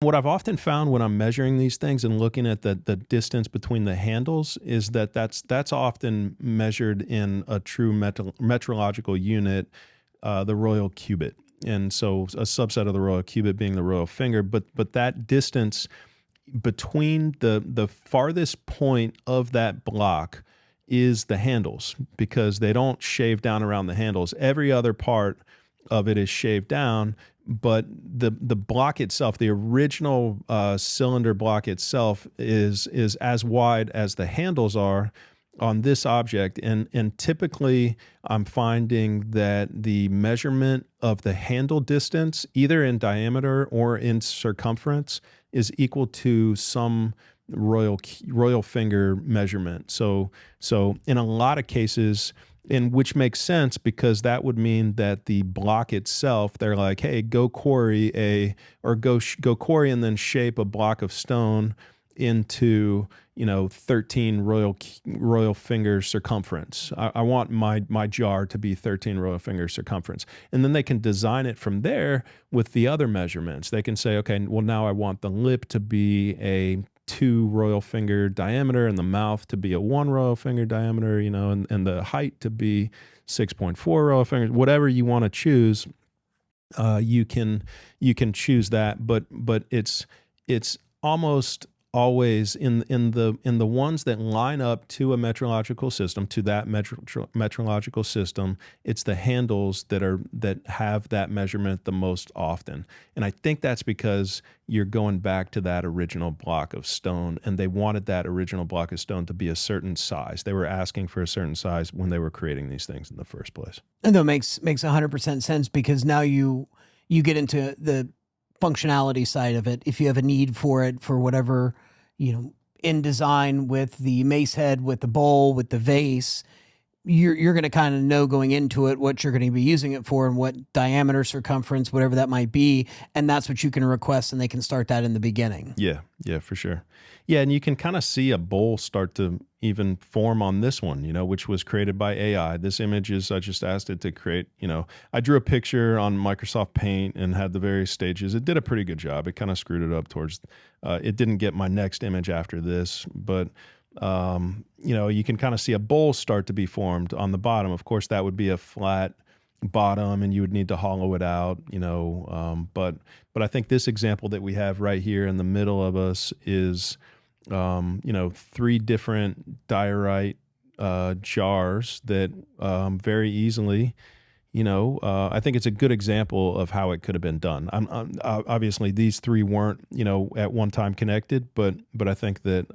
what I've often found when I'm measuring these things and looking at the distance between the handles is that that's often measured in a true metrological unit, the royal cubit. And so a subset of the royal cubit being the royal finger, but that distance between the farthest point of that block is the handles, because they don't shave down around the handles. Every other part of it is shaved down, but the block itself, the original cylinder block itself, is as wide as the handles are on this object. And typically I'm finding that the measurement of the handle distance, either in diameter or in circumference, is equal to some royal finger measurement. So in a lot of cases, and which makes sense, because that would mean that the block itself, they're like, hey, go quarry and then shape a block of stone into 13 royal finger circumference. I want my jar to be 13 royal finger circumference. And then they can design it from there with the other measurements. They can say, okay, well, now I want the lip to be a 2 royal finger diameter and the mouth to be a 1 royal finger diameter, and the height to be 6.4 royal fingers. Whatever you want to choose, you can choose that. But it's almost always in the ones that line up to a metrological system, to that metrological system, it's the handles that have that measurement the most often. And I think that's because you're going back to that original block of stone, and they wanted that original block of stone to be a certain size. They were asking for a certain size when they were creating these things in the first place. And that makes 100% sense, because now you get into the functionality side of it. If you have a need for it for whatever, in design, with the mace head, with the bowl, with the vase, you're going to kind of know going into it what you're going to be using it for and what diameter, circumference, whatever that might be. And that's what you can request, and they can start that in the beginning. Yeah, for sure. Yeah, and you can kind of see a bowl start to even form on this one, which was created by AI. This image is, I just asked it to create, I drew a picture on Microsoft Paint and had the various stages. It did a pretty good job. It kind of screwed it up towards, it didn't get my next image after this, but you can kind of see a bowl start to be formed on the bottom. Of course, that would be a flat bottom, and you would need to hollow it out, but I think this example that we have right here in the middle of us is, 3 different diorite jars that very easily, I think it's a good example of how it could have been done. Obviously, these 3 weren't, at one time connected, but I think that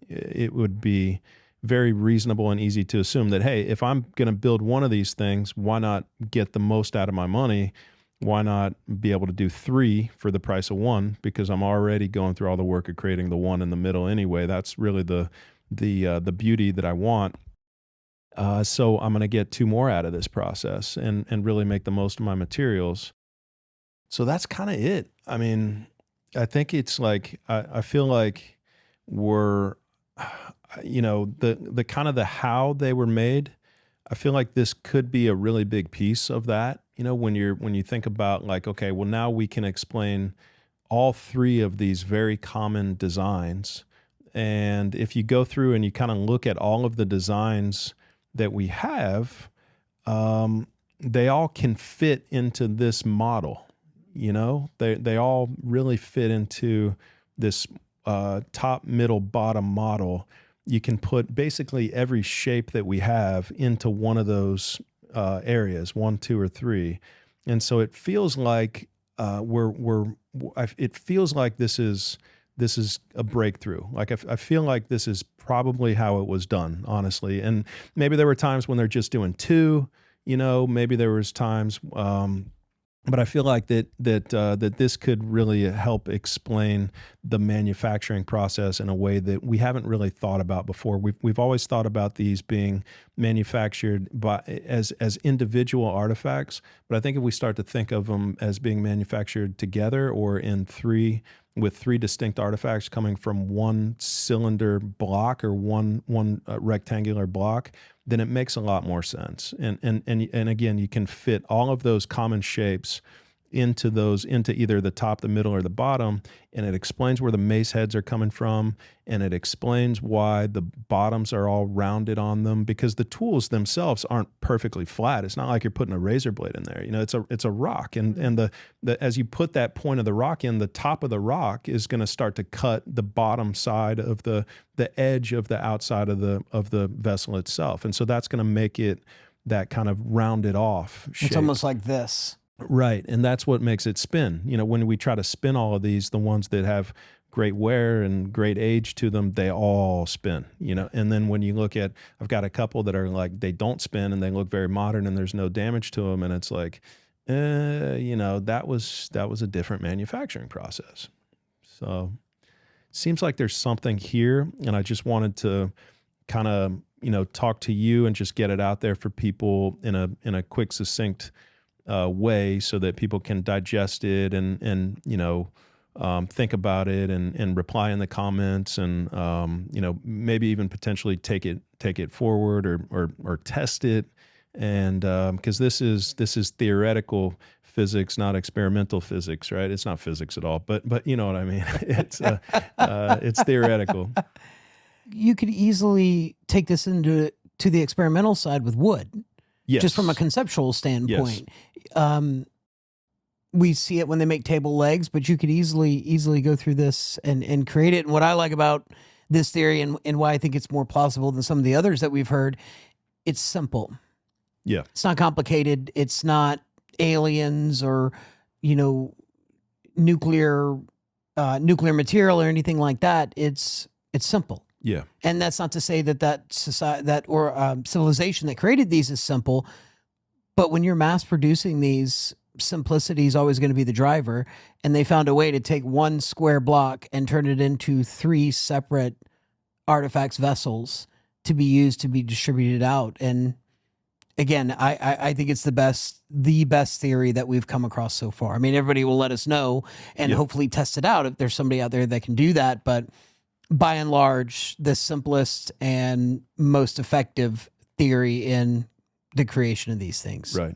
it would be very reasonable and easy to assume that, hey, if I'm going to build one of these things, why not get the most out of my money? Why not be able to do 3 for the price of 1? Because I'm already going through all the work of creating the one in the middle anyway. That's really the beauty that I want. So I'm going to get 2 more out of this process and really make the most of my materials. So that's kind of it. I mean, I think it's like, I feel like we're, the kind of the how they were made. I feel like this could be a really big piece of that. When you think about, like, okay, well, now we can explain all 3 of these very common designs. And if you go through and you kind of look at all of the designs that we have, they all can fit into this model. They all really fit into this top, middle, bottom model. You can put basically every shape that we have into one of those areas, 1, 2, or 3. And so it feels like it feels like this is a breakthrough. Like I feel like this is probably how it was done, honestly. And maybe there were times when they're just doing 2, maybe there was times, but I feel like that this could really help explain the manufacturing process in a way that we haven't really thought about before. We've always thought about these being manufactured as individual artifacts, but I think if we start to think of them as being manufactured together, or in 3 distinct artifacts coming from one cylinder block or one rectangular block, then it makes a lot more sense. And again, you can fit all of those common shapes into either the top, the middle, or the bottom, and it explains where the mace heads are coming from, and it explains why the bottoms are all rounded on them, because the tools themselves aren't perfectly flat. It's not like you're putting a razor blade in there. It's a rock, and the as you put that point of the rock in, the top of the rock is going to start to cut the bottom side of the edge of the outside of the vessel itself, and so that's going to make it that kind of rounded off shape. It's almost like this. Right. And that's what makes it spin. When we try to spin all of these, the ones that have great wear and great age to them, they all spin, and then when you look at, I've got a couple that are like, they don't spin and they look very modern and there's no damage to them. And it's like, that was a different manufacturing process. So seems like there's something here. And I just wanted to kind of, talk to you and just get it out there for people in a quick, succinct way, so that people can digest it and think about it and reply in the comments, and maybe even potentially take it forward or test it, and because this is theoretical physics, not experimental physics, right? It's not physics at all, but you know what I mean. It's theoretical. You could easily take this to the experimental side with wood. Yes. Just from a conceptual standpoint. Yes. We see it when they make table legs, but you could easily go through this and create it. And what I like about this theory and why I think it's more plausible than some of the others that we've heard, it's simple. Yeah. It's not complicated. It's not aliens or, nuclear material or anything like that. It's simple. Yeah. And that's not to say that society or civilization that created these is simple, but when you're mass producing these, simplicity is always going to be the driver. And they found a way to take one square block and turn it into 3 separate artifacts vessels to be used to be distributed out. And again, I think it's the best theory that we've come across so far. I mean, everybody will let us know and hopefully test it out if there's somebody out there that can do that, but by and large, the simplest and most effective theory in the creation of these things. Right.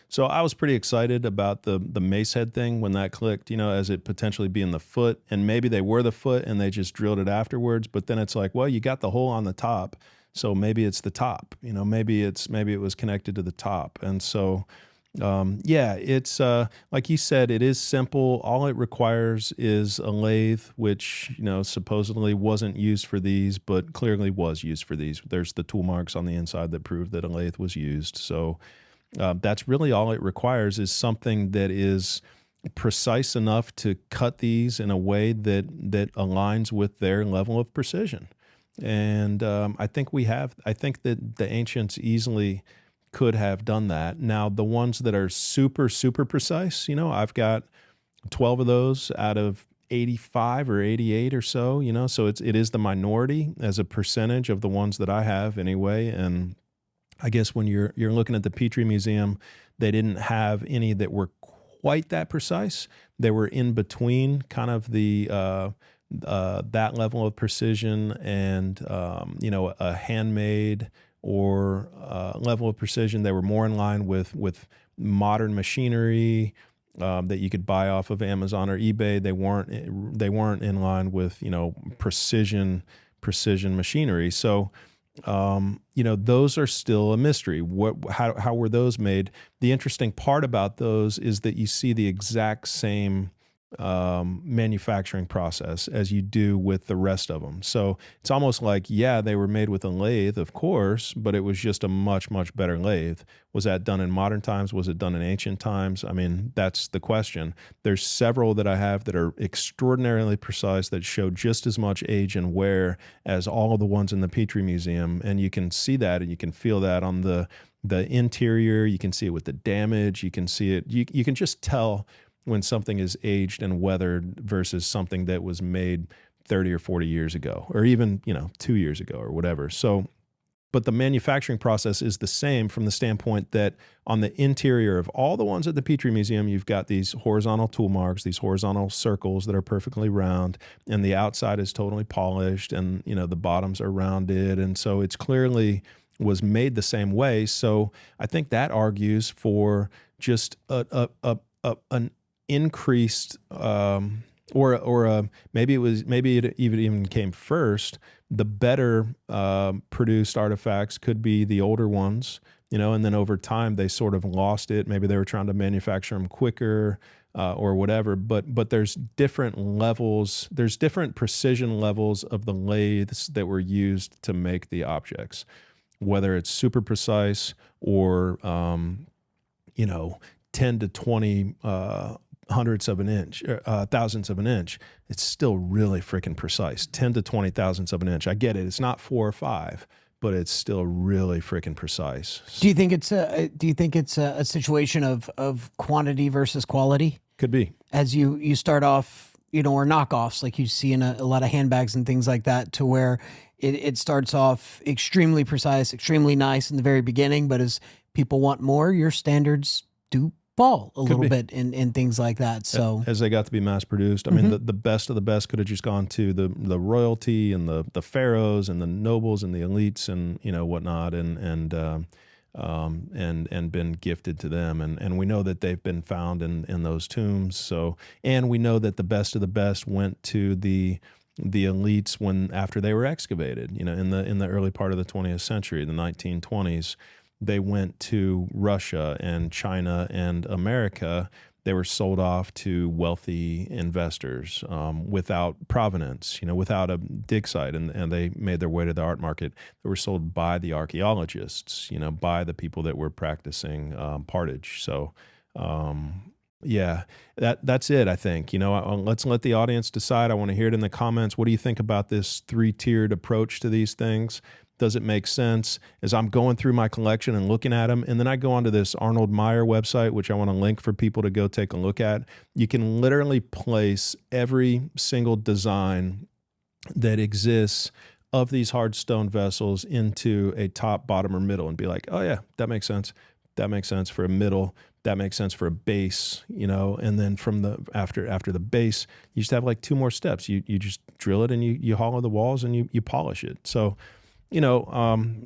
So I was pretty excited about the mace head thing when that clicked, as it potentially being the foot, and maybe they were the foot and they just drilled it afterwards. But then it's like, well, you got the hole on the top, so maybe it's the top. Maybe it was connected to the top, and so. It's like you said, it is simple. All it requires is a lathe, which supposedly wasn't used for these, but clearly was used for these. There's the tool marks on the inside that prove that a lathe was used. So that's really all it requires, is something that is precise enough to cut these in a way that aligns with their level of precision. And I think that the ancients easily could have done that. Now, the ones that are super, super precise, I've got 12 of those out of 85 or 88 or so, so it is the minority as a percentage of the ones that I have anyway. And I guess when you're looking at the Petrie Museum, they didn't have any that were quite that precise. They were in between kind of the that level of precision and a handmade or level of precision. They were more in line with modern machinery that you could buy off of Amazon or eBay. They weren't in line with precision machinery. So those are still a mystery. How were those made? The interesting part about those is that you see the exact same manufacturing process as you do with the rest of them. So it's almost like, they were made with a lathe, of course, but it was just a much, much better lathe. Was that done in modern times? Was it done in ancient times? I mean, that's the question. There's several that I have that are extraordinarily precise that show just as much age and wear as all of the ones in the Petrie Museum. And you can see that and you can feel that on the interior. You can see it with the damage. You can see it. You can just tell when something is aged and weathered versus something that was made 30 or 40 years ago, or even, 2 years ago or whatever. So, but the manufacturing process is the same from the standpoint that on the interior of all the ones at the Petrie Museum, you've got these horizontal tool marks, these horizontal circles that are perfectly round, and the outside is totally polished, and, the bottoms are rounded. And so it's clearly was made the same way. So I think that argues for just an increased maybe it even came first. The better produced artifacts could be the older ones, and then over time they sort of lost it. Maybe they were trying to manufacture them quicker or whatever. But there's different levels. There's different precision levels of the lathes that were used to make the objects, whether it's super precise or 10 to 20 hundredths of an inch, thousandths of an inch. It's still really freaking precise. 10 to 20 thousandths of an inch. I get it. It's not 4 or 5, but it's still really freaking precise. Do you think it's a situation of quantity versus quality? Could be. As you start off, or knockoffs like you see in a lot of handbags and things like that, to where it starts off extremely precise, extremely nice in the very beginning, but as people want more, your standards do fall a little bit in things like that. So as they got to be mass produced, I mean, the best of the best could have just gone to the royalty and the pharaohs and the nobles and the elites and whatnot, and been gifted to them, and we know that they've been found in those tombs. So, and we know that the best of the best went to the elites after they were excavated. In the early part of the 20th century, the 1920s. They went to Russia and China and America. They were sold off to wealthy investors without provenance, without a dig site, and they made their way to the art market. They were sold by the archaeologists, by the people that were practicing partage. So, yeah, that's it, I think. Let's let the audience decide. I want to hear it in the comments. What do you think about this 3-tiered approach to these things? Does it make sense? As I'm going through my collection and looking at them, and then I go onto this Arnold Meyer website, which I want to link for people to go take a look at. You can literally place every single design that exists of these hard stone vessels into a top, bottom, or middle and be like, oh yeah, that makes sense. That makes sense for a middle. That makes sense for a base, and then from after the base, you just have like 2 more steps. You just drill it and you hollow the walls and you polish it. So,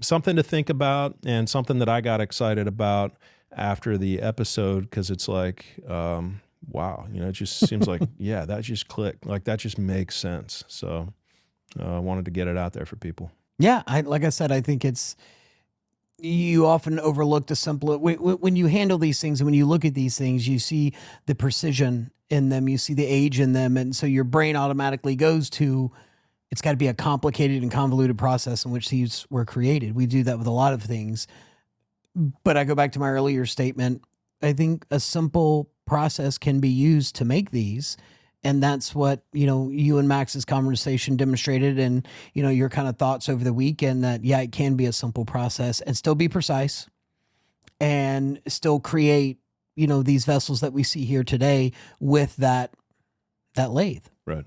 something to think about, and something that I got excited about after the episode, because it's like, wow, it just seems like, yeah, that just clicked. Like that just makes sense. So I wanted to get it out there for people. Yeah, like I said, I think you often overlook the simple, when you handle these things and when you look at these things, you see the precision in them, you see the age in them, and so your brain automatically goes to, it's got to be a complicated and convoluted process in which these were created. We do that with a lot of things. But I go back to my earlier statement. I think a simple process can be used to make these. And that's what, you and Max's conversation demonstrated, and, your kind of thoughts over the weekend, that, yeah, it can be a simple process and still be precise and still create, these vessels that we see here today with that lathe. Right.